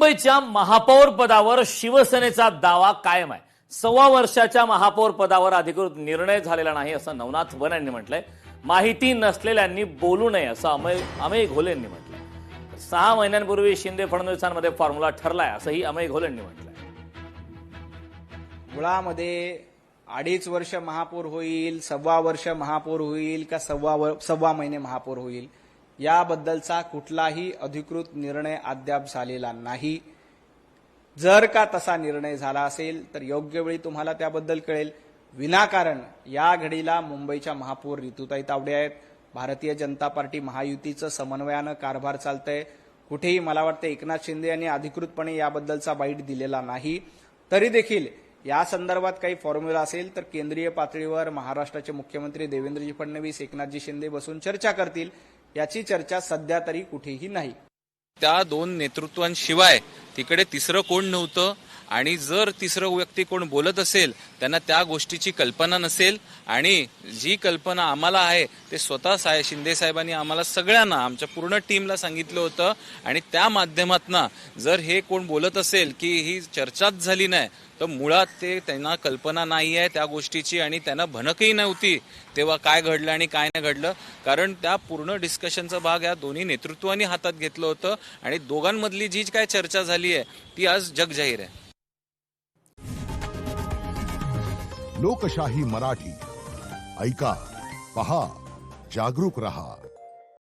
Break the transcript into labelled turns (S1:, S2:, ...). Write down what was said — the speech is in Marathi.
S1: मुंबईच्या महापौर पदावर शिवसेनेचा दावा कायम आहे। 1.25 वर्षाच्या महापौर पदावर अधिकृत निर्णय झालेला नाही असं नवनाथ वन यांनी म्हटलंय। माहिती नसलेल्यांनी बोलू नये असं अमेय घोले यांनी म्हटलंय। 6 महिन्यांपूर्वी शिंदे फडणवीसांमध्ये फॉर्म्युला ठरलाय असंही अमेय घोले यांनी म्हटलंय।
S2: मुळामध्ये 2.5 वर्ष महापौर होईल, 1.25 वर्ष महापौर होईल का 1.25 महिने महापौर होईल याबद्दलचा कुठलाही अधिकृत निर्णय अद्याप झालेला नाही। जर का तसा निर्णय झाला असेल तर योग्य वेळी तुम्हाला त्याबद्दल कळेल। विनाकारण या घडीला मुंबईच्या महापौर ऋतुताई तावडे आहेत। भारतीय जनता पार्टी महायुतीचं समन्वयानं कारभार चालतंय। कुठेही मला वाटतं एकनाथ शिंदे यांनी अधिकृतपणे याबद्दलचा बाईट दिलेला नाही। तरी देखील या संदर्भात काही फॉर्म्युला असेल तर केंद्रीय पातळीवर महाराष्ट्राचे मुख्यमंत्री देवेंद्रजी फडणवीस, एकनाथजी शिंदे बसून चर्चा करतील। याची चर्चा सध्या तरी कुठेही नाही।
S3: त्या दोन नेतृत्वांशिवाय तिकडे तिसरं कोण नव्हतं आणि जर तिसरं व्यक्ती कोण बोलत असेल त्यांना त्या गोष्टीची कल्पना नसेल आणि जी कल्पना आम्हाला आहे ते स्वतः शिंदे साहेबांनी आम्हाला सगळ्यांना आमच्या पूर्ण टीमला सांगितलं होतं आणि त्या माध्यमातून जर हे कोण बोलत असेल की ही चर्चाच झाली नाही तर मुळात ते त्यांना कल्पना नाही आहे त्या गोष्टीची आणि त्यांना भनकही नव्हती तेव्हा काय घडलं आणि काय नाही घडलं, कारण त्या पूर्ण डिस्कशनचा भाग या दोन्ही नेतृत्वांनी हातात घेतलं होतं आणि दोघांमधली जी काय चर्चा झाली आहे ती आज जगजाहीर आहे।
S4: लोकशाही मराठी ऐका, पहा, जागरूक रहा।